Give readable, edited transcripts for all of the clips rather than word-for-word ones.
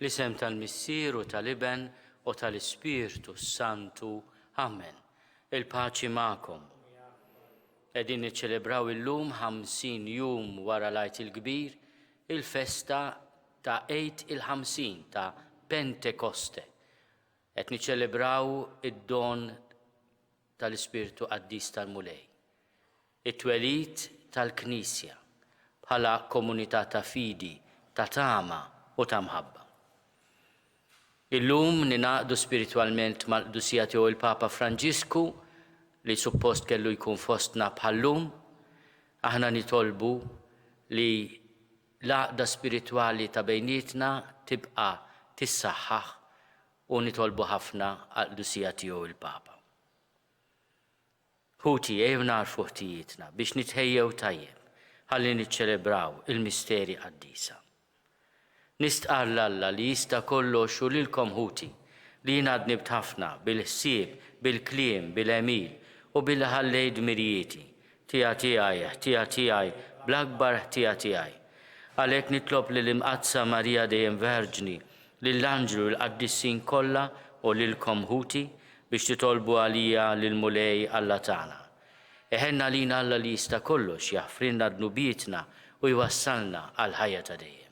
L-isem tal-Missieru tal-Iben u tal-Ispirtu Santu. Amen. Il-paċi ma'kom. Qegħdin niċċelebraw illum 50 jum wara l-Għid il-Kbir, il-festa ta' Għid il-50 ta' Pentekoste. Qed niċċelebraw id-don tal-Ispirtu Qaddis tal-Mulej, it-twelid tal-Knisja bħala komunità ta' fidi, ta' tama u ta' mħabba. Illum ninaqdu spiritualment mal-qdusija tiegħu il-Papa Franġisku li suppost kellu jkun fostna bħallum. Aħna nitolbu li l-għaqda spirituali ta' bejnietna tibqa' tissaħħaħ u nitolbu ħafna għal-qdusija tiegħu il-Papa. Ħuti ejjew narfu ħtijietna biex nitħejjew tajjeb ħalli niċċelebraw il-misteri qaddisa. Nistqar l-Alla li jista' kollox u lilkom ħuti li jien għadnibt ħafna bil-ħsieb, bil-kliem, bil-emil u bil-ħallejt mirjieti. Tija tiegħi, bl-akbar tija tiegħi. Għalhekk nitlob lill-Imqaddsa Marija dejjem Verġni, lill-Anġlu l-Qaddissin kollha u lilkom ħuti biex titolbu għalija lill-Mulej Alla tagħna. Eħenna lina Alla li jista' kollox jaħfrilna dnubietna u jwassalna għal ħajja ta' dejjem.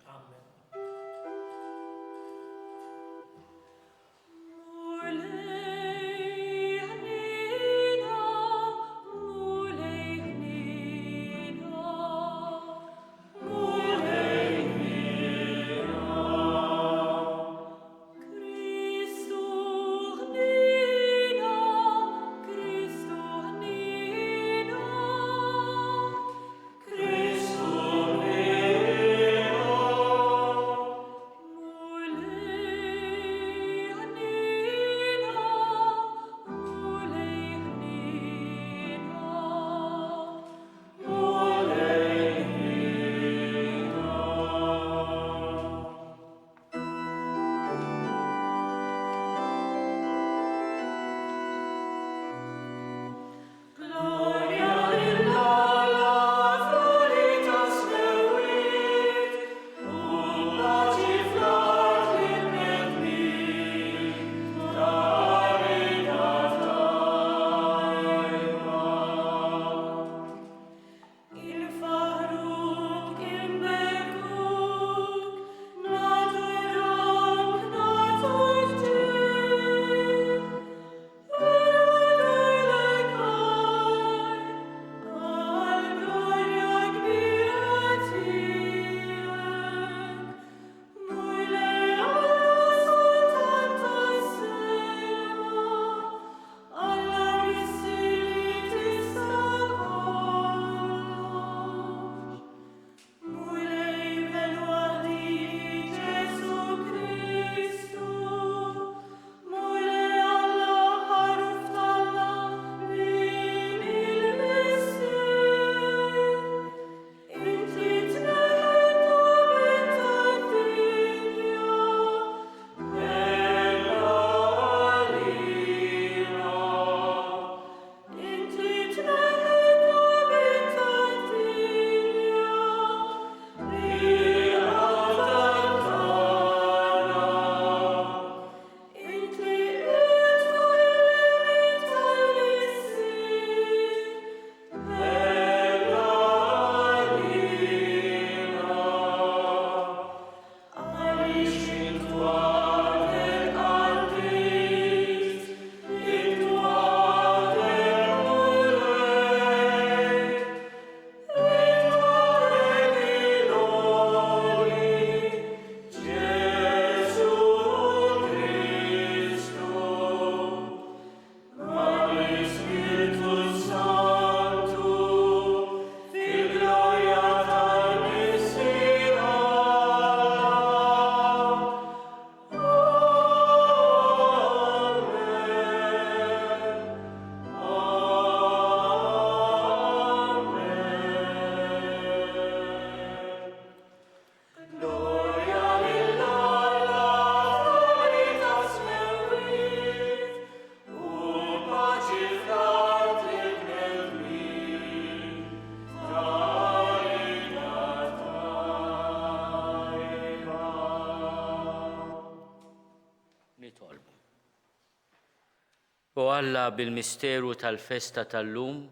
U Alla bil-misteru tal-festa tal-lum,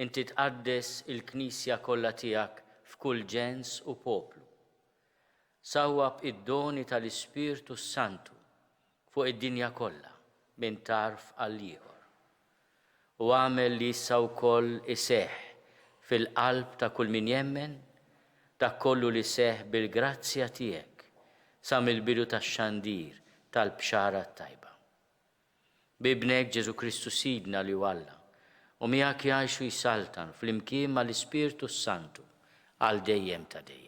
inti tqaddes il-Knisja kollha tiegħek f'kull ġens u poplu. Sawwab id-doni tal-Ispirtu Santu fuq id-dinja kollha minn tarf għal ieħor. U għamel li issa wkoll iseħħ fil-qalb ta' kull min jemmen dak kollu li seħħ bil-grazzja tiegħek sa mill-bidu tax-xandir tal-bxara tajba. Bibnek Ġesu Kristu Sidna li Alla, u miegħek jgħixu jsaltan fl-imkien mal-Ispirtu Santu għal dejjem ta' dejjem.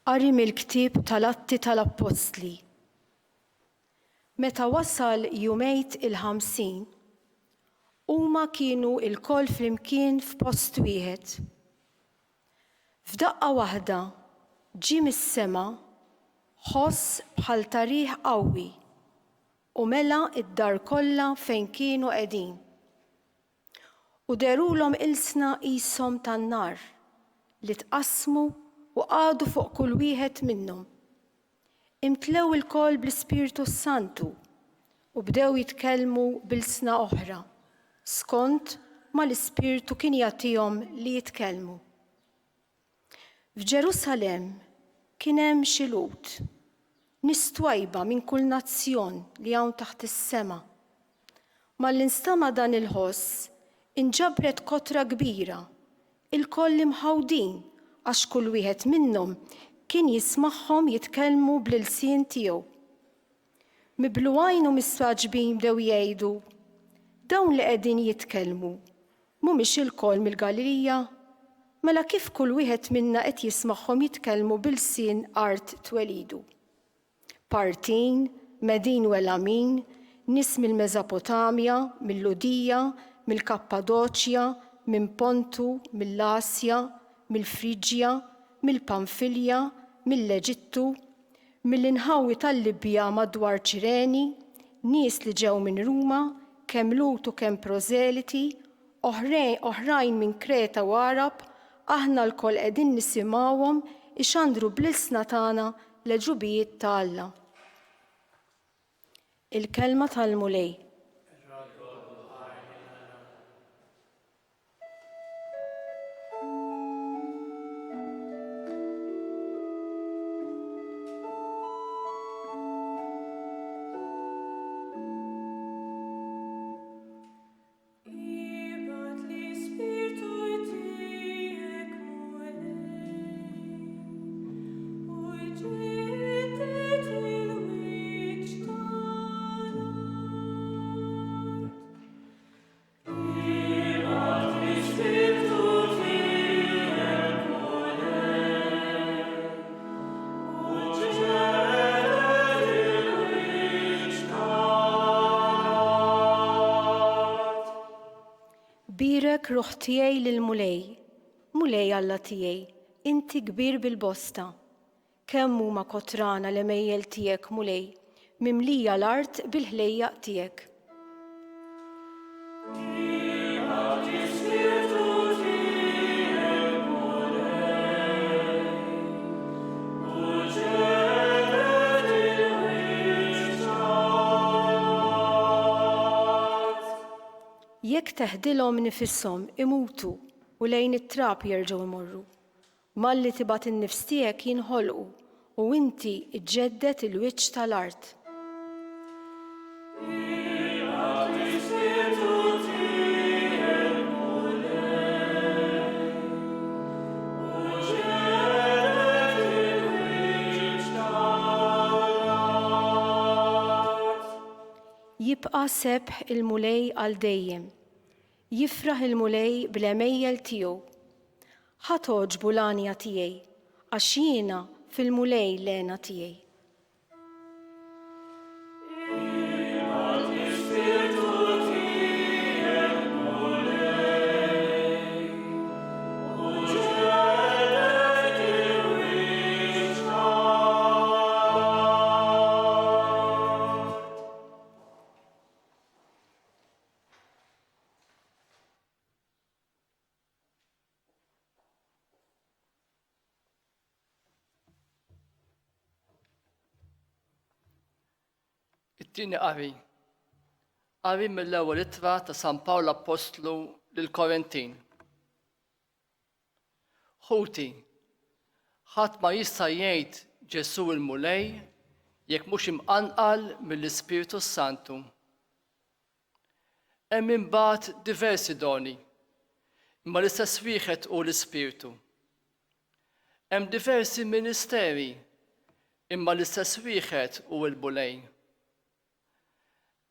Qari mill-ktieb tal-Atti tal-Apostli. Meta wasal jumejt il-50, huma kienu l-koll flimkien f'post wieħed. F'daqqa waħda ġie mis-sema ħoss bħal tarih qawwi u mela id-dar kollha fejn kienu qegħdin. U derulhom ilsna qishom tan-nar li tqassmu u qagħdu fuq kull wieħed minnhom. Imtlew il-koll bl-Ispirtu Santu u bdew jitkellmu b'ilsna oħra, skont ma l-Ispirtu kien jagħtihom li jitkellmu. F'Ġerusalemm kien hemm xi lut, nies twajba minn kull nazzjon li hawn taħt is-sema. Mal-instama dan il-ħoss inġabret kotra kbira, il-koll imħawdin għax kull wieħed minnhom kien jismagħhom jitkellmu bl-ilsien tiegħu. Miblu għajn u mistagħġbin bdew jgħidu, dawn li qegħdin jitkellmu mhumiex il-koll mill-Galilija, mela kif kull wieħed minna qed jismagħhom jitkellmu b'ilsien art twelidu. Partin, Medin u Elamin, nies mill-Meżopotamja, mill-Ludija, mill-Kappadoċja, minn Pontu, mill-Asja, mill-Friġja, mill-Pamfilja, mill-Eġittu, mill-inħawi tal-Libja madwar Ċireni, nies li ġew minn Ruma, kemm Lut u kemm proseliti, oħrajn minn Kreta u Arab, aħna l-koll qegħdin nisimgħuhom ixandru bl-ilsna tagħna l-ġubijiet ta' Alla. Il-kelma tal-mulej. Birek ruħ tiegħi lill-mulej, mulej Alla tiegħi, inti kbir bil-bosta. Kemm huma kotrana l-emejjel tiegħek mulej, mimlija l-art bil-ħlejjaq tiegħek. Jekk teħdilhom nifishom imutu u lejn it-trab jerġgħu jmorru, malli tibgħat in-nifs tiegħek jinħolqu u inti ġġedded il-wiċċ tal-art. Jibqa' sebħ il-mulej għal dejjem, jifraħ il-mulej bl-emejjel tiegħu. Ħadd oġbu l-għanja tiegħi, għax jiena fil-mulej l-għena tiegħi. It-tieni qari mill-ewwel ittra ta' San Pawl Apostlu lill-Korintin. Ħuti, ħadd ma jista' jgħid Ġesu il-Mulej jekk mhux imqanqal mill-Ispiritu Santu. Hemm imbagħad diversi doni, imma l-istess wieħed hu l-Ispiritu. Hemm diversi ministeri, imma l-istess wieħed hu l-Mulej.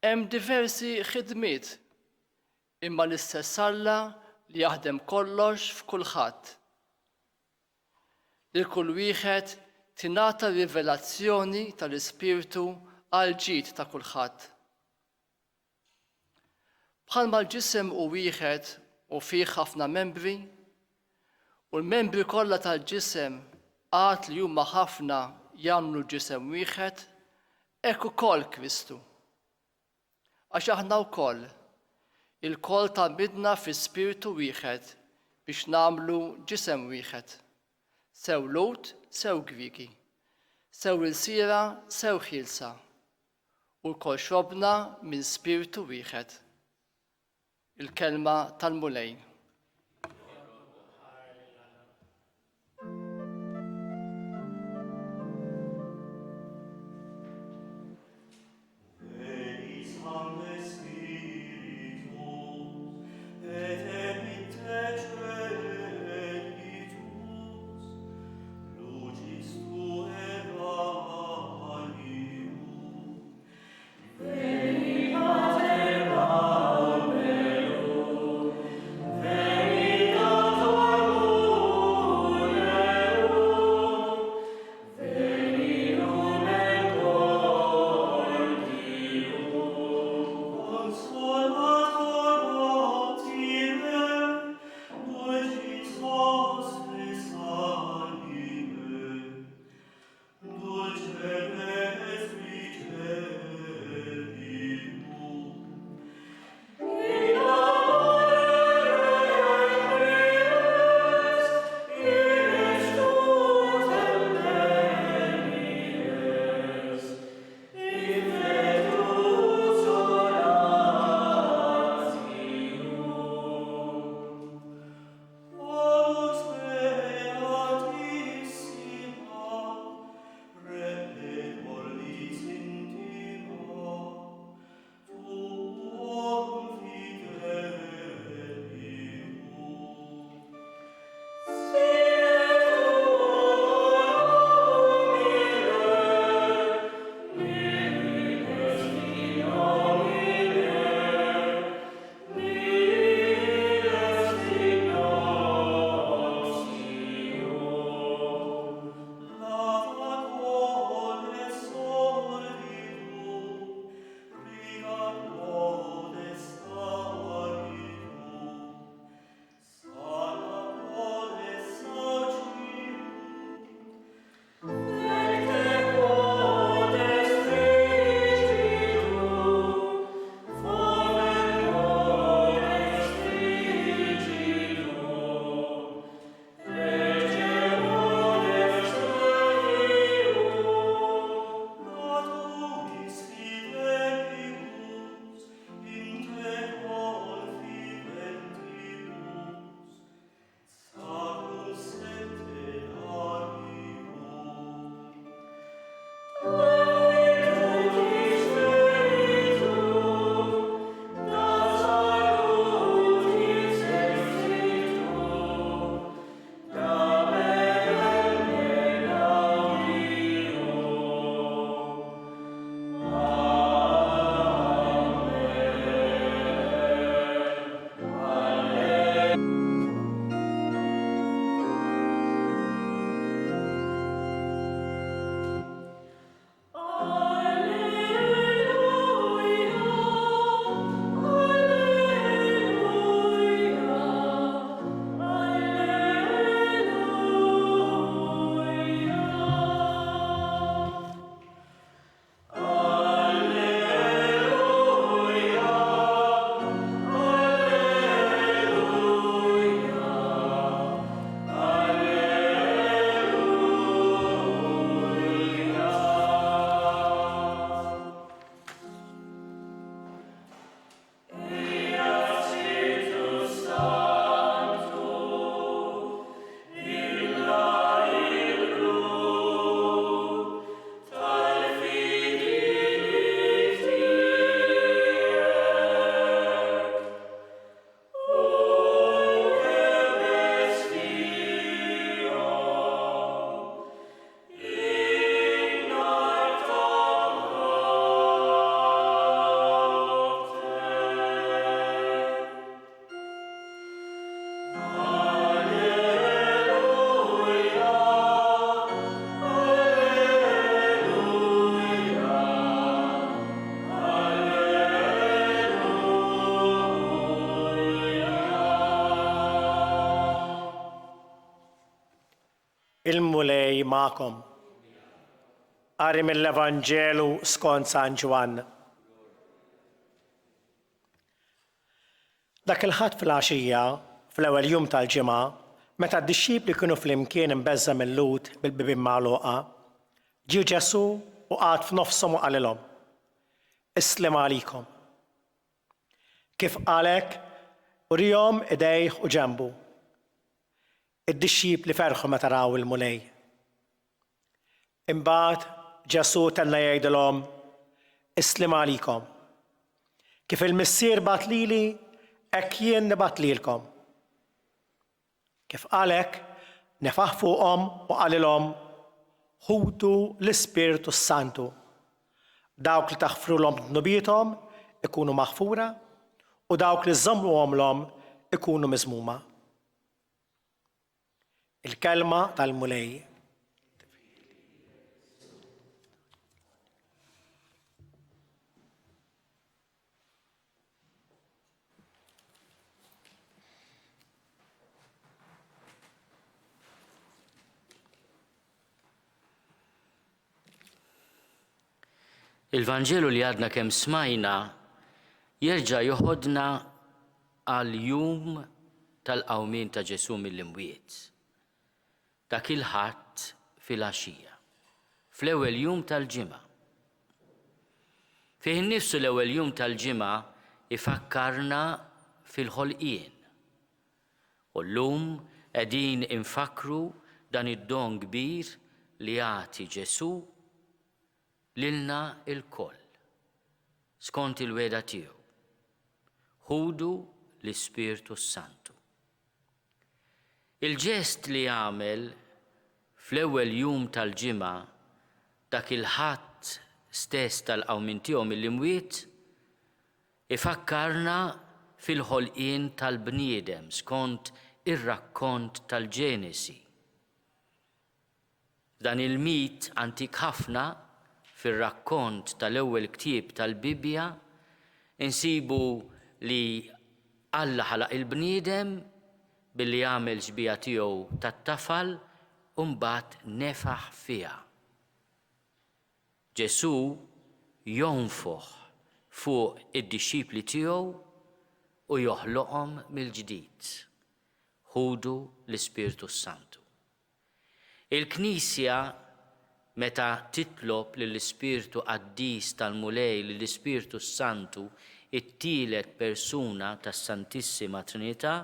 Hemm diversi ħidmiet, imma l-istess Alla li jaħdem kollox f'kulħadd. Lil kull wieħed tingħata rivelazzjoni tal-Ispiritu għal ġid ta' kulħadd. Bħalma l-ġisem hu wieħed u fih ħafna membri, u l-membri kollha tal-ġisem għad li huma ħafna jagħmlu ġisem wieħed, hekk ukoll Kristu. Għax aħna wkoll il-koll taqbidna fi spiritu wieħed biex nagħmlu ġisem wieħed. Sew Lud, sew Griki, sew il-sira, sew ħielsa, u l-koll xrobna minn spiritu wieħed. Il-kelma tal-Mulej. Il-mulej ma'kom. Qari mill-Evanġelu skont San Ġwann. Dak il-ħadd fil-għaxija, fl-ewwel jum tal-ġimgħa, meta d-dixxipli kienu flimkien imbeżza mill-lut bil-bibien magħluqa, ġie Ġesu u qgħad f'nofshom u qalilhom: Islim għalikom. Kif qalek, urihom idejh u ġenbu. Id-dixxipli ferħu meta raw il-mulej. Imbagħad Ġesu tenna jgħidilhom: Islim għalikom. Kif il-Missier bat lili, hekk jien nibgħat lilkom. Kif qalek, nefaħ fuqhom u qalilhom: ħudu l-Ispiritu Santu. Dawk li taħfrulhom dnubietom ikunu maħfura u dawk li żommruhomlhom ikunu miżmuma. Il-kelma tal-mulej. Il-Vanġelu li għadna kemm smajna jerġa' joħodna għal jum tal-qawmien ta' Ġesu mill-imwiet. Dak il-ħadd fil-għaxija, fl-ewwel jum tal-ġimgħa. Fih innifsu l-ewwel jum tal-ġimgħa ifakkarna fil-ħolqien. U llum qegħdin infakru dan id-don kbir li jagħti Ġesu lilna il-koll, skont il-weda tiegħu. Ħudu l-Ispirtu Santu. Il-ġest li jagħmel fl-ewwel jum tal-ġimgħa dak il-ħadd stess tal-qawmien tiegħu mill-imwiet ifakkarna fil-ħolqien tal-bniedem skont ir-rakkont tal-Ġenesi. Dan il-mit antik ħafna fir-rakkont tal-ewwel ktieb tal-Bibja insibu li Alla ħalaq il-bniedem billi jagħmel ġbija tiegħu tat-tafal u mbagħad nefaħ fiha. Ġesu jonfoħ fuq id-dixxipli tiegħu u joħloqhom mill-ġdid. Ħudu l-Ispirtu Santu. Il-Knisja meta titlob lill-Ispirtu Qaddis tal-mulej lill-Ispirtu Santu it-tielet persuna tas-Santissima Trinità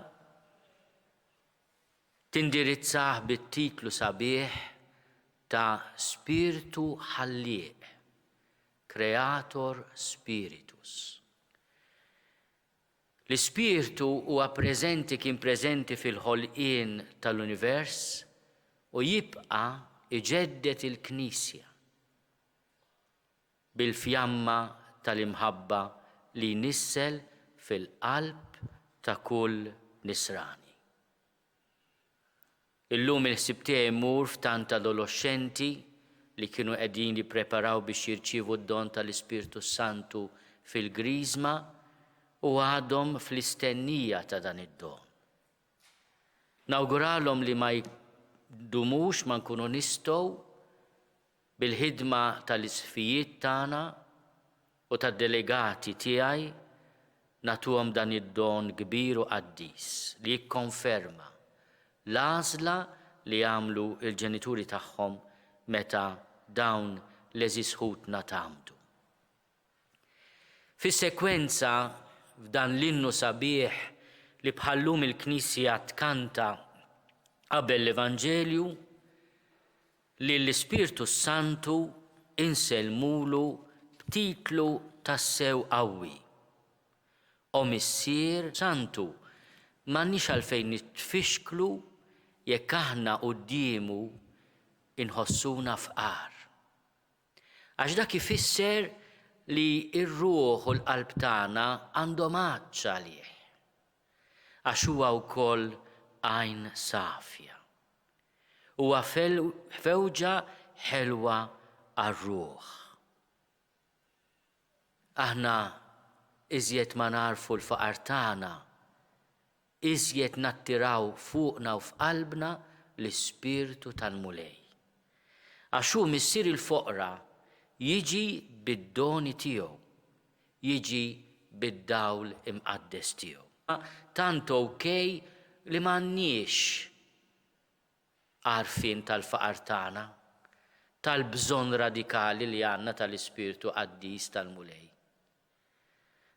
tindirizzah bit-titlu sabiħ ta' Spiritu Ħallieq, Creator Spiritus. L-Ispirtu huwa preżenti kien preżenti fil-ħolqien tal-univers u jibqa' iġeddet il-Knisja bil-fjamma tal-imħabba li nissel fil-qalb ta' kull nisrani. Illum il-ħsieb tiegħi imur f'tant adolescenti li kienu qegħdin jippreparaw biex jirċievu d-don tal-Ispirtu Santu fil-Griżma u għadhom fl-istennija ta' dan id-don. Nawguralhom li ma jdumux ma nkunu nistgħu bil-ħidma tal-isfijiet tagħna u tad-delegati tiegħi nagħtuhom dan id-don kbir u qaddis li jikkonferma l-għażla li għamlu l-ġenituri tagħhom meta dawn l-eżis ħutna tagħmdu. Fis-sekwenza f'dan l-innu sabiħ li bħallum il-Knisja tkanta qabel l-Evanġelju li l-Ispirtu Santu inselmulu b'titlu tassew qawwi. O Missier Santu, m'għandniex għalfejn nitfixklu jekk aħna qudiemu inħossuna fqar. Għax dak ifisser li r-ruħ u l-qalb tagħna għandhom għaġġ għalih. Għax huwa wkoll għajn safja. Huwa fewġa ħelwa għar-ruħ. Aħna iżjed ma narfu l-faqar tagħna, iżjed nattiraw fuqna u f'qalbna l-ispirtu tal-mulej. Għaxu missier il-foqra jiġi bid-doni tiegħu, jiġi bid-dawl imqaddes tiegħu. Tant okej li m'għandniex għarfien tal-faqar tagħna, tal-bżonn radikali li għandna tal-ispirtu qaddis tal-mulej.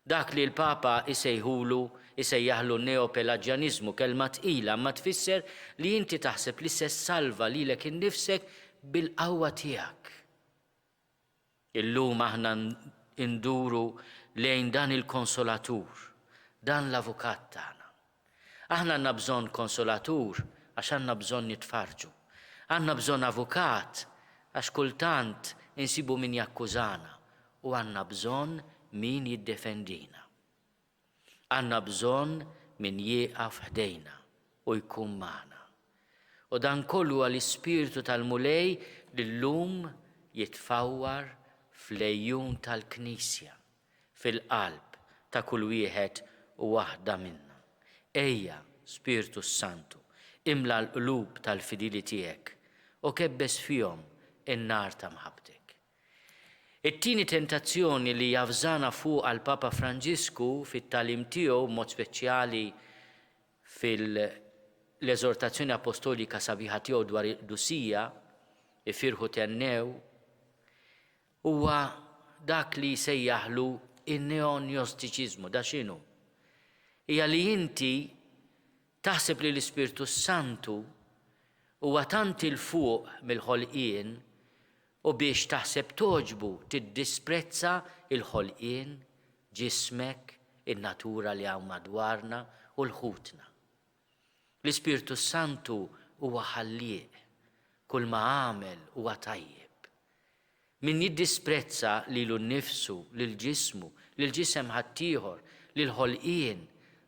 Dak li l-Papa isejjaħlu neopelagianizmu kelma tqila ma tfisser li inti taħseb li se salva lilek innifsek bil-qawwa tiegħek. Illum aħna nduru lejn dan il-konsolatur, dan l-avukat tagħna. Aħna għandna bżonn konsolatur għax għandna bżonn nitfarġu. Għandna bżonn avukat għax kultant insibu min jakkużana u għandna bżonn min jiddefendina. Għandna bżonn min jieqaf ħdejna u jkun magħna. U dan kollu għall-ispirtu tal-mulej li llum jitfawwar fl-ejjun tal-Knisja, fil-qalb ta' kull wieħed u waħda minna. Ejja, Spiritu Santu, imla l-qlub tal-fidili tiegħek u kebbes fihom in-nar ta' mħabbtek. It-tieni tentazzjoni li jafżana fuq għal Papa Franġisku fit-talim tiegħu mod speċjali fil-eżortazzjoni apostolika sabiħa tiegħu dwar id-dusija, ifirħu tennew, huwa dak li jsejjaħlu in-neonjostiċiżmu. Da x'inhu? Hija li inti taħseb li l-Ispirtu Santu huwa tant il fuq mill-ħolqien u biex taħseb toġbu tiddisprezza il-ħolqien, ġismek, in-natura li hawn madwarna u l-ħutna. L-Ispirtu Santu huwa ħallieq, kull ma għamel huwa tajjeb. Min jiddisprezza lilu nnifsu, lil-ġismu, lil-ġisem ħaddieħor, lil-ħolqien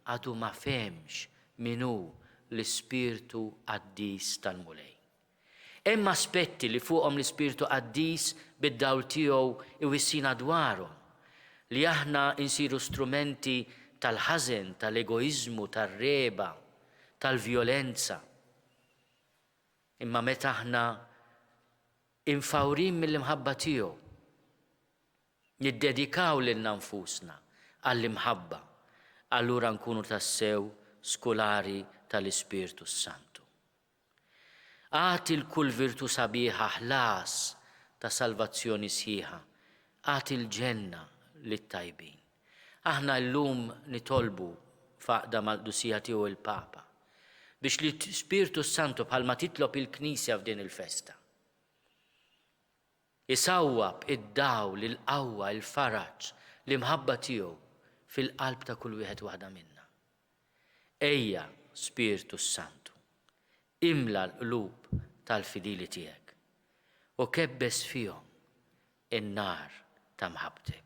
għadu ma femx minnu l-Ispirtu qaddis tal-mulej. Hemm aspetti li fuqhom l-Ispirtu qaddis bid-dawl tiegħu iwissina dwarhom, li aħna insiru strumenti tal-ħażen, tal-egoiżmu, tar-reba, tal-vjolenza. Imma meta aħna infawrin mill-imħabba tiegħu, niddedikaw lilna nfusna għall-imħabba, allura nkunu tassew skolari tal-Ispirtu Santu. Għati l-kull virtu sabiħa ħlas ta' salvazzjoni sħiħa, għati l-ġenna lit-tajbin. Aħna llum nitolbu faqda mal-qdusija tiegħu il-Papa biex li Spiritu Santu bħalma titlob il-Knisja f'din il-festa isawwab id-dawl, il-qawwa, il-faraġġ, l-imħabba tiegħu fil-qalb ta' kull wieħed waħda minna. Ejja, Spiritu Santu, imla l-qlub tal-fidili tiegħek u kebbes fihom in-nar ta' mħabbtek.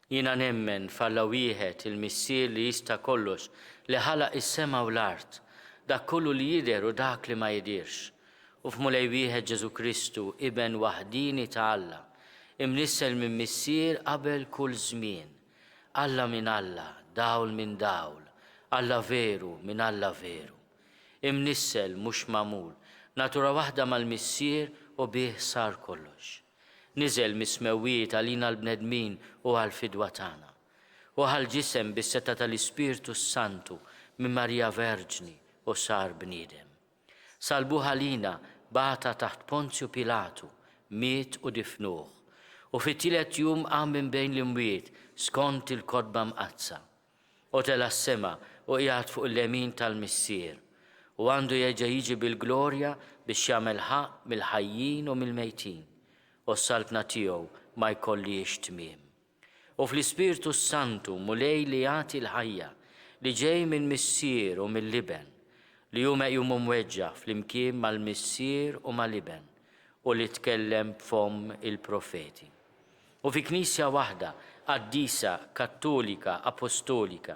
Jiena nemmen falla wieħed il-missier li jista' kollox li ħalaq is-sema u l-art, dak kollu li jidher u dak li ma jidirx. U f'mulej wieħed Ġesu Kristu, iben waħdini ta' Alla, imnissel minn missier qabel kull żmien. Alla minn Alla, dawl minn dawl, Alla veru minn Alla veru. Imnissel mhux magħmul, natura waħda mal-missier u bih sar kollox. niżel mismewiet għalina l-bnedmin u għal-fidwa tagħna. U għal-ġisem bis-seta tal-Ispirtu Santu minn Marija Verġni u sar bniedem. Salbu ħalina bata taħt Ponzju Pilatu, miet u difnuh. U fit-tielet jum qam minn bejn l-imwiet skont il-kodba mqazza. U tela s-sema u qiegħed fuq il-lemin tal-Missier. U għandu jerġa' jiġi bil-glorja biex jagħmel ħaq mill-ħajjin u mill-mejtin. U s-salbna tiegħu ma jkollix tmiem. U fl-Ispirtu Santu mulej li jagħti l-ħajja li ġej minn Missier u mill-Liben li hu meqjum mweġġa flimkien mal-Missier u mal-Liben u li tkellem b'fom il-profeti. U fi Knisja waħda qaddisa Kattolika Apostolika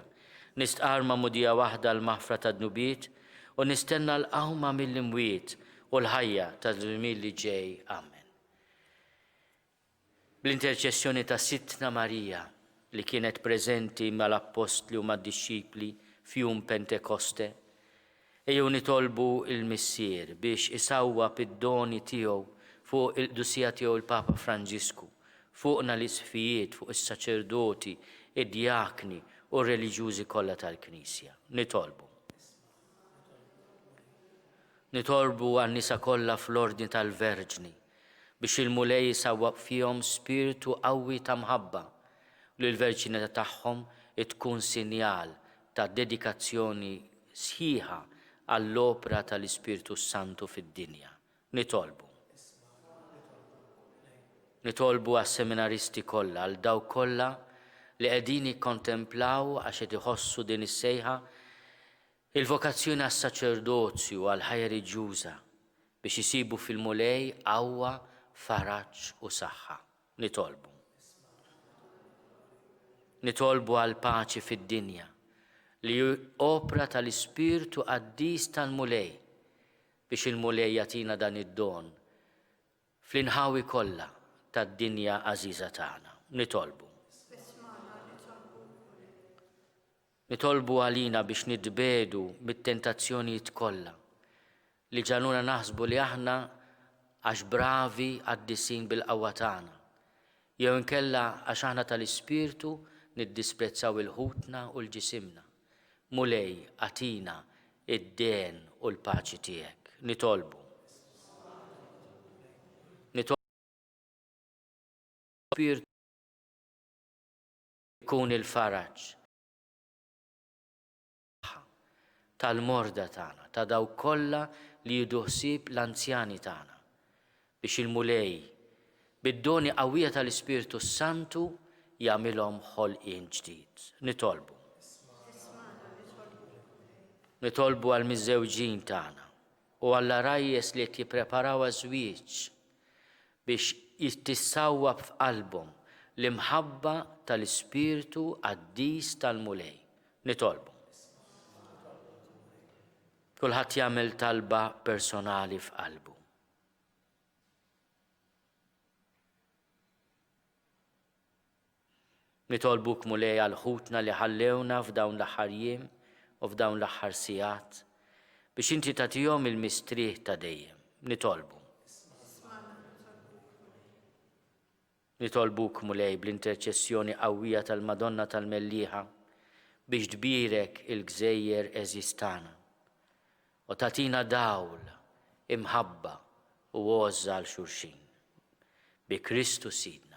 nistqar mudija waħda l-maħfra ta' dnubiet u nistenna l-qawma mill-imwiet u l-ħajja ta' żmien li ġej. Amen. Bl-interċessjoni ta' Sittna Marija li kienet preżenti mal-Apostli u mad-Dixxipli f'jum Pentekoste, ejjew nitolbu il-Missier biex isawwab id-doni tiegħu fuq il-Qdusija tiegħu l-Papa Franġisku, fuqna l-isfijiet fuq is-saċerdoti, id-djakni u r-reliġjużi kollha tal-Knisja. Nitolbu għan-nisa kollha fl-Ordni tal-Verġni biex il-mulej isawwab fihom spiritu qawwi ta' mħabba li l-verġinità tagħhom tkun sinjal ta' dedikazzjoni sħiħa għall-opra tal-Ispirtu Santu fid-dinja. Nitolbu għas-seminaristi kollha għal dawk kollha li qegħdin jikkontemplaw għax qed iħossu din is-sejħa il-vokazzjoni għas-saċerdozju għal ħajja reliġjuża biex isibu fil-mulej qawwa, faraġġ u saħħa. Nitolbu għal paċi fid-dinja li opra tal-Ispirtu Qaddis tal-mulej biex il-mulej jagħtina dan id-don fl-inħawi kollha tad-dinja għażiża tagħna. Nitolbu għalina biex nitbedu mit-tentazzjonijiet kollha li ġaluna naħsbu li aħna għax bravi għaddisin bil-qawwa tagħna, jew inkella għax aħna tal-Ispirtu niddisprezzaw il-ħutna u l-ġisimna. Mulej għatina id-den u l-paċi tiegħek. Nitolbu Spirtu jkun il-faraġġ tal-morda tagħna, ta' dawk kollha li jieħdu ħsieb l-anzjani tagħna biex il-mulej bid-doni qawwija tal-Ispirtu Santu jagħmilhom ħolqien ġdid. Nitolbu għall-miżżewġin tagħna u għall-arajjes li qed jippreparaw għaż-żwieġ biex jissawwab f'qalbhom l-imħabba tal-Ispirtu Qaddis tal-mulej. Kulħadd jagħmel talba personali f'qalbu. Nitolbuk mulej għal-ħutna li ħallewna f'dawn l-aħħar jiem u f'dawn l-aħħar sigħat biex inti tagħtihom il-mistrieħ ta' dejjem. Nitolbuk mulej bl-interċessjoni qawwija tal-Madonna tal-Mellieħa biex tbirek il-Gżejjer eżistana u tagħtina dawl, imħabba u għożża għal xulxin. Bi Kristu Sidna.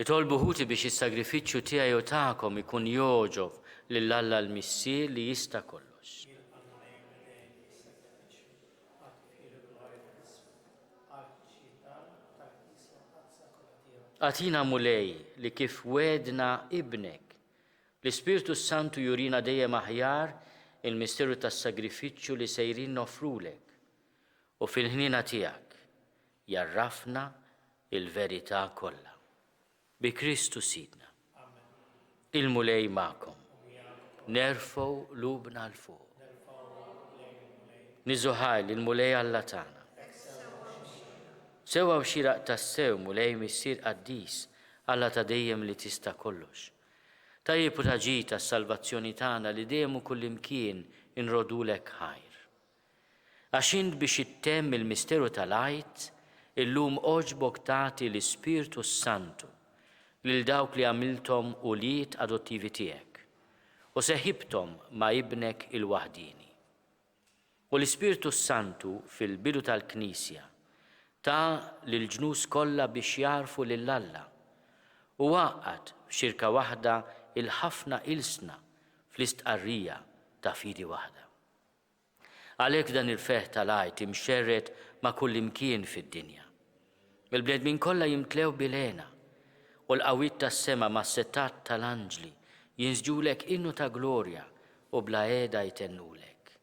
Itolbu ħuti biex is-sagrifiċċju tiegħi u tagħkom ikun joġob lill-Alla l-Missier li jista' kollox. Atina mulej li kif wedna ibnek, l-Ispirtu Santu jurina dejjem aħjar il-misteru tas-sagrifiċċju li sejrin nofrulek u fil-ħnina tiegħek jarrafna il-verità kollha. Bi Kristu Sidna. Il-mulej ma'kom. Nerfgħu lubna l-fuq. Niżuħaj il-mulej Alla tagħna. Sewa u xiraq tassew mulej missier qaddis Alla ta' dejjem li tista' kollox. Tajjeb u taġi tas-salvazzjoni tagħna li dejjem u kullimkien inrodulek ħajr. Għax int biex ittemm il-misteru tal-għajt, illum oġbok tagħti l-Ispirtu Santu lil dawk li għamiltom ulied adottivi tiegħek u seħibtom ma' ibnek il-waħdini. U l-Ispirtu Santu fil-bidu tal-Knisja ta' lil-ġnus kollha biex jarfu lill-Alla u waqqat b'xirka waħda il-ħafna ilsna fl-istqarrija ta' fidi waħda. Għalhekk dan il-feħ tal-għajt imxerret ma' kullimkien fid-dinja. Il-bnedmin kollha jimtlew bilena u l-qawwiet tas-sema ma' settat tal-anġli jinsġulek innu ta' glorja u bla qiegħda jtennulek.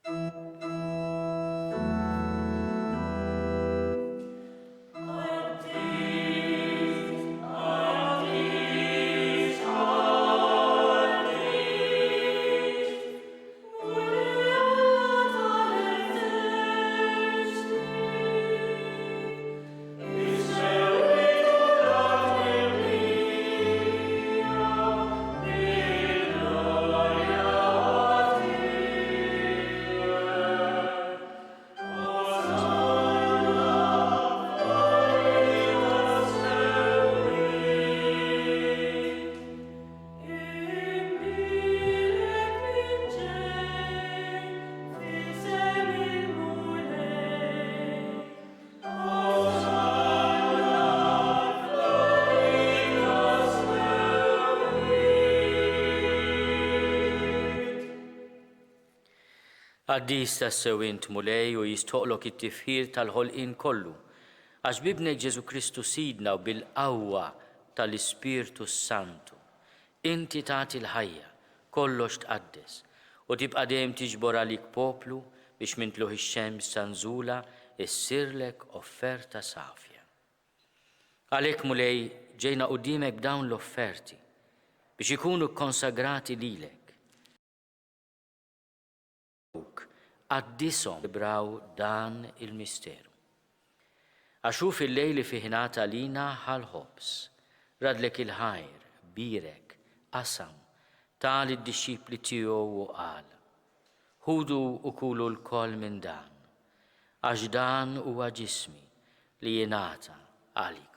Qaddis tassew int mulej u jistoqlok it-tifħir tal-ħolqien kollu, għax bibnek Ġesu Kristu Sidna u bil-qawwa tal-Ispirtu Santu. Inti tagħti l-ħajja, kollox tqaddes, u tibqa' dejjem tiġbor għalik poplu biex minn tluħ ix-xemx sanżula issirlek offerta safja. Għalhekk mulej ġejna quddiemek b'dawn l-offerti biex ikunu konsagrati lilek. Qaddishom ibraw dan il-misteru. Għaxu fil-lejli fiħnata lina ħal-ħobs, radlek il-ħajr, birek, qasam, tal id-disċipli tiegħu u qal. Ħudu u kulu l-koll minn dan, għax dan huwa ġismi li jingħata għalikom.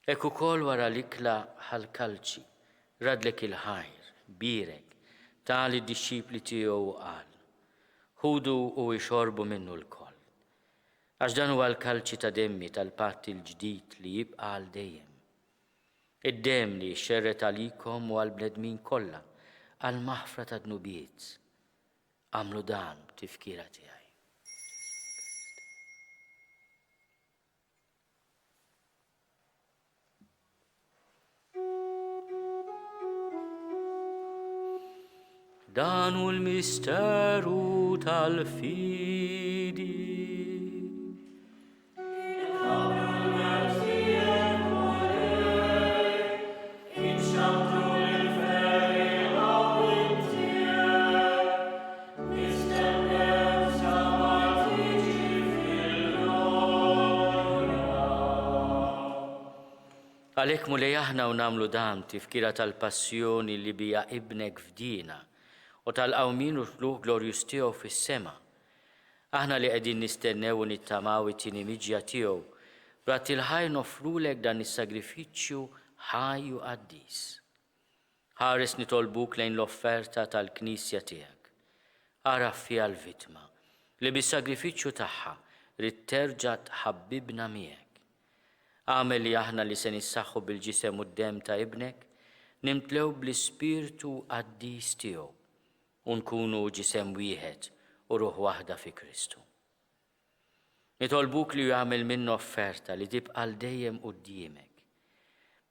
Ekku kol wara l-ikla ħal-kalċi, radlek il-ħajr, birek, tal id-disċipli tiegħu u qal. Ħudu u ixorbu minnu l-koll. Għax dan huwa l-kalċi ta' demmi tal-patt il-ġdid li jibqa' għal dejjem. Id-demm li xerret għalikom u għal-bnedmin kollha għal-maħfra ta' dnubiet. Għamlu dan b'tifkira tiegħi. Dan hu l-misteru tal-fidi. Għalhekk mulej aħna u nagħmlu dan tifkira tal-passjoni li bija ibnek fdina u tal-qawmin u tluq glorjus tiegħu fis-sema. Aħna li qegħdin nistennew u nittamaw it-tieni miġja tiegħu, brat il-ħajr nofrulek dan is-sagrifiċċju ħaj u qaddis. Ħares nitolbuk lejn l-offerta tal-Knisja tiegħek. Araf fiha l-vittma li bis-sagrifiċċju tagħha rid terġa' tħabbibna miegħek. Għamel li aħna li se nissaħħu bil-ġisem u d-dem ta' ibnek nimtlew bl-Ispirtu Qaddis tiegħu u nkunu ġisem wieħed u ruħ waħda fi Kristu. Nitolbuk li jagħmel minna offerta li tibqa' l dejjem quddiemek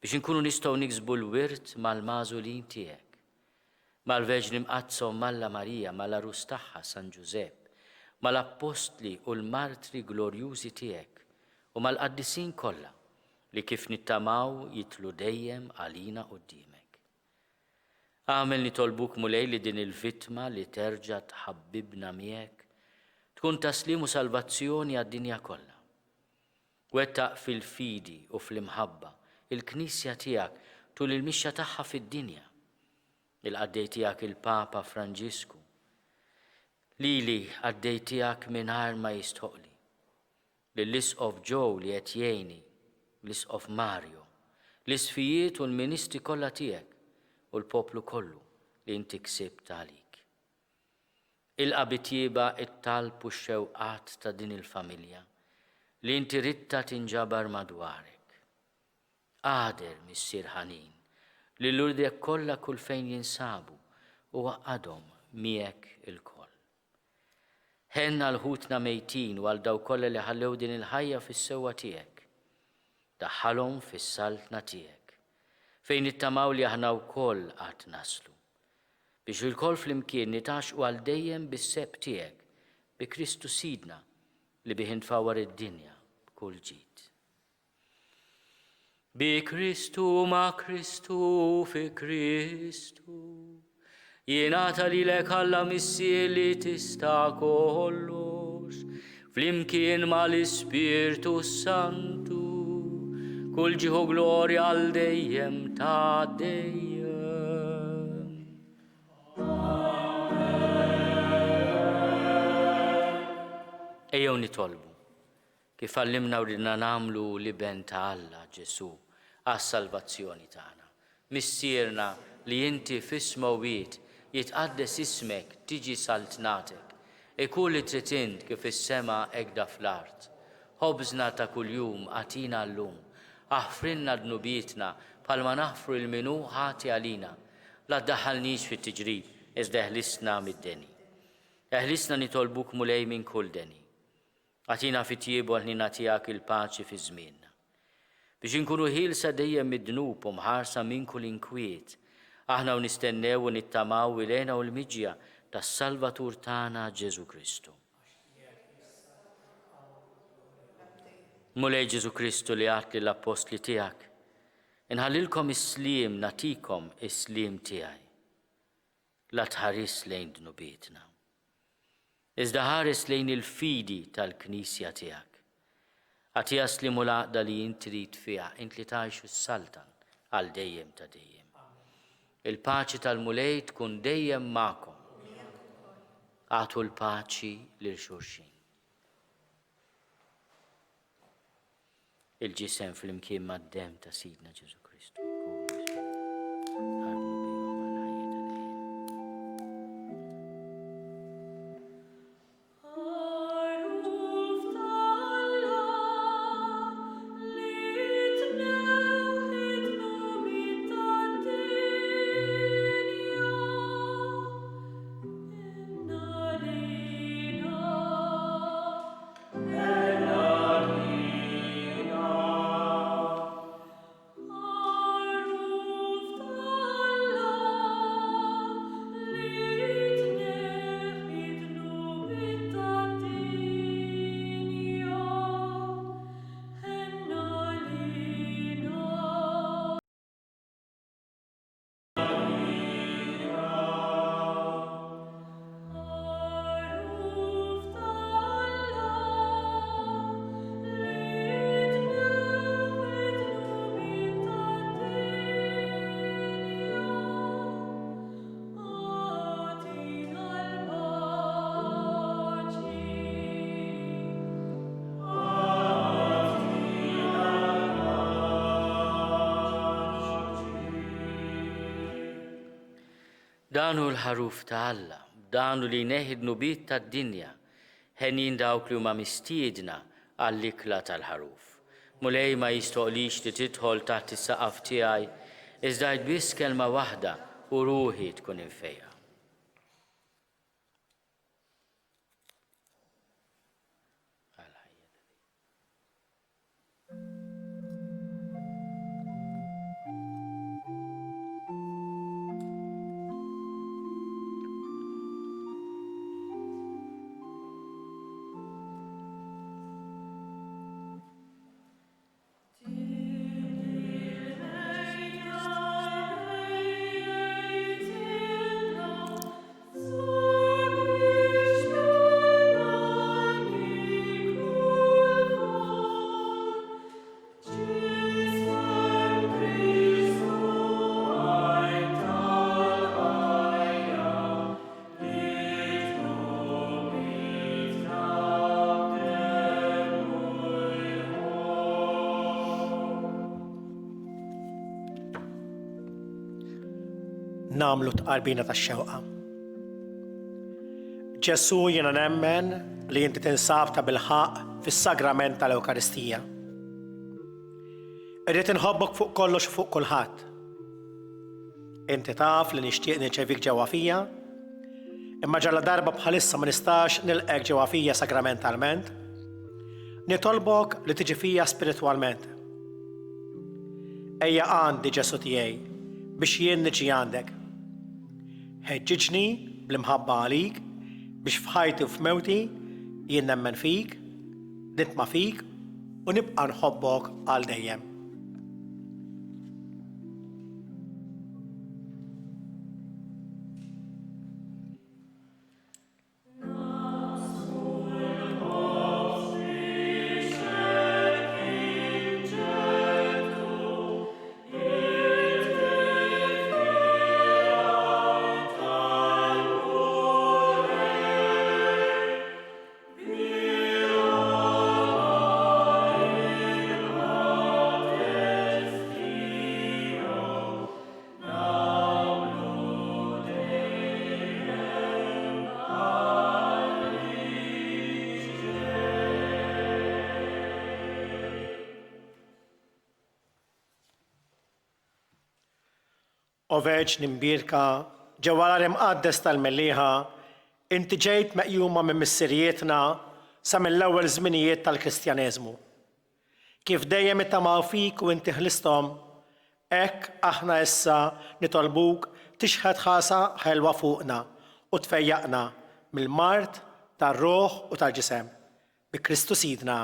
biex inkunu nistgħu niksbu l-wirt mal-magħżulin tiegħek, mal-Verġni Mqazza u Malla Marija, mal-arus tagħha San Ġusepp, mal-Apostli u l-Martri glorjużi tiegħek u mal-qaddisin kollha li kif nittamaw jitlu dejjem għalina quddiemek. Għamel nitolbuk mulej li din il-vittma li terġa' tħabbibna miegħek tkun taslim u salvazzjoni għad-dinja kollha. Wettaq fil-fidi u fl-imħabba il-Knisja tiegħek tul il-mixja tagħha fid-dinja. Il-qaddej tiegħek il-Papa Franġisku, lili qaddej tiegħek mingħajr ma jistħoqli, lill-Isqof Joe li qed jgħinni, l-Isqof Mario, l-isfijiet u l-ministri kollha tiegħek u l-poplu kollu li inti ksibt għalik. Ilqa' bitjieba it-talb u x-xewqat ta' din il-familja li inti ridta tinġabar madwarek. Għader missier ħanin li l-urdek kollha kull fejn jinsabu u għadhom miegħek il-koll. Ħenna l-ħutna mejtin u għal daw kollha li ħallew din il-ħajja fis-sewwa tiegħek. Daħħalhom fis-saltna tiegħek fejn nittamaw li aħna wkoll qatt naslu biex il-koll flimkien nitaxqu għal dejjem bis-seb tiegħek bi Kristu Sidna li bih intfawwar id-dinja b'kull ġid. Bi Kristu ma' Kristu fi Kristu jingħata lilek Alla missier li tista' kollox flimkien mal-Ispirtu Santu kull ġieħu glorja għal dejjem ta' dejjem. Ejjew nitolbu kif għallimna u ridna nagħmlu liben ta' Alla Ġesu għas-salvazzjoni tagħna. Missierna li inti f'ismowiet jitqaddes ismek tiġi saltnatek, ikun li trid int kif is-sema hekk fl-art. Ħobżna ta' kuljum għatina llum, aħfrinna dnubietna bħalma naħfru l-minu ħati għalina, la ddaħħalniex fit-tiġrib, iżda eħlisna mid-deni. Eħlisna nitolbuk mulej minn kull deni. Għatina fit-tjiebu ħnina tiegħek il-paċi fi żmienna. Biex inkunu ħielsa dejjem mid-dnub u mħarsa minn kull inkwiet, aħna u nistennew u nittamaw ilena u l-miġja tas-Salvatur tagħna Ġesu Kristu. Mulej Ġesu Kristu li għat lill-Apostli tiegħek, inħallilkom is-sliem natikom is-sliem tiegħi. La tħares lejn dnubietna, iżda ħares lejn il-fidi tal-Knisja tiegħek. Għati jaslimu l-għaqda li inti trid fiha, int li tgħixu s-saltan għal dejjem ta' dejjem. Il-paċi tal-mulej tkun dejjem magħkom. Għatu l-paċi lil xulxin. Il-ġisem fl-imkien mad-dem ta' Sidna Ġesu Kristu. Danu l-ħaruf ta' Alla, danu li neħidnu bit ta' dinja, ħenin dawk li huma mistiedna għall-ikla tal-ħaruf. Mulej ma jistoqlix li tidħol taħt is-saqaf tiegħi, iżda biss kelma waħda u ruħi tkun infejja. Namlu tqarbina tax-xewqa. Ġesu jiena nemmen li inti tinsab ta' bil-ħaq fis-sagrament tal-Ewkaristija. Irrid inħobbok fuq kollox u fuq kulħadd. Inti taf li nixtieq nirċevik ġewwa fija, imma ġalla darba bħalissa ma nistax nilqek ġewwa fija sagramentalment, nitolbok li tiġi fija spiritwalment. Ejja għandi Ġesu tiegħi biex jien niġi għandek. Ħeġġiġni bl-imħabba għalik biex f'ħajti u f'mewti jien nemmen fik, nitma' fik u nibqa' nħobbok għal dejjem. Oveġ nimbirka ġewwa l-imqaddes tal-mellieħa, inti ġejt meqjuma minn missirietna sa mill-ewwel żminijiet tal-Kristjaneżmu. Kif dejjem ittamaw fik u inti ħlisthom, hekk aħna issa nitolbuk tixħed ħasa ħelwa fuqna u tfejjaqna mill-mart tar-ruħ u tal-ġisem. Bi Kristu Sidna.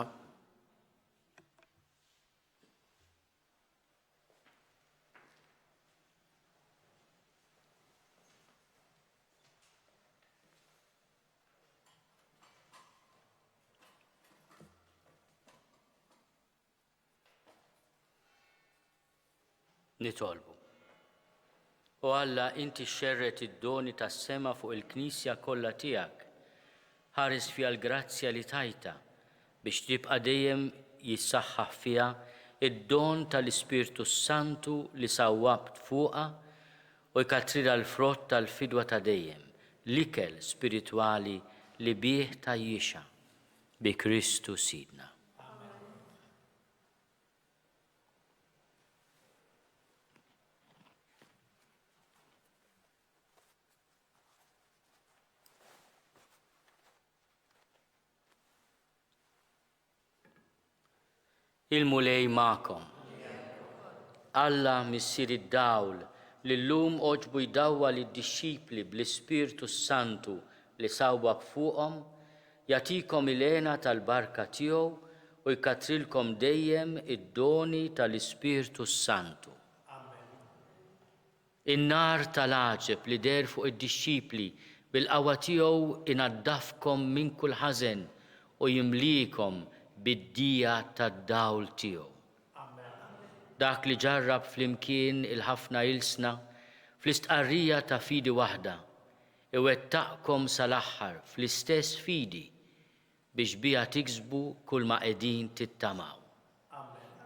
Nitolbu. U Alla inti xerret id-doni tas-sema fuq il-Knisja kollha tiegħek, ħares fiha l-grazzja li tajta biex tibqa' dejjem jissaħħaħ fiha id-don tal-Ispirtu Santu li sawwabt fuqha u jkatrira l-frott tal-fidwa ta' dejjem, l-ikel spiritwali li bih tajjixa bi Kristu Sidna. Il-mulej ma'kom. Alla missier id-dawl li llum oġbu jdawwa lid-dixxipli bl-Ispirtu Santu li sawwab fuqhom, jagħtikom il-għena tal-barka tiegħu u jkatrilkom dejjem id-doni tal-Ispirtu Santu. In-nar tal-għaġeb li der fuq id-dixxipli bil-qawwa tiegħu inaddafkom minn kull ħażen u jimlikom bid-dija tad-dawl tiegħu. Dak li ġarrab flimkien il-ħafna ilsna fl-istqarrija ta' fidi waħda, iwettaqkom sal-aħħar fl-istess fidi biex biha tiksbu kull ma qegħdin tittamaw.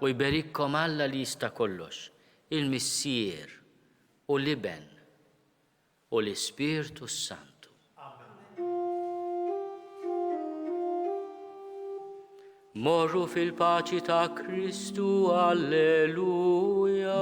U jberikkom Alla li jista' kollox, il-Missier u l-Iben u l-Ispirtu Santu. Morru fil-paċi ta' Kristu, alleluja.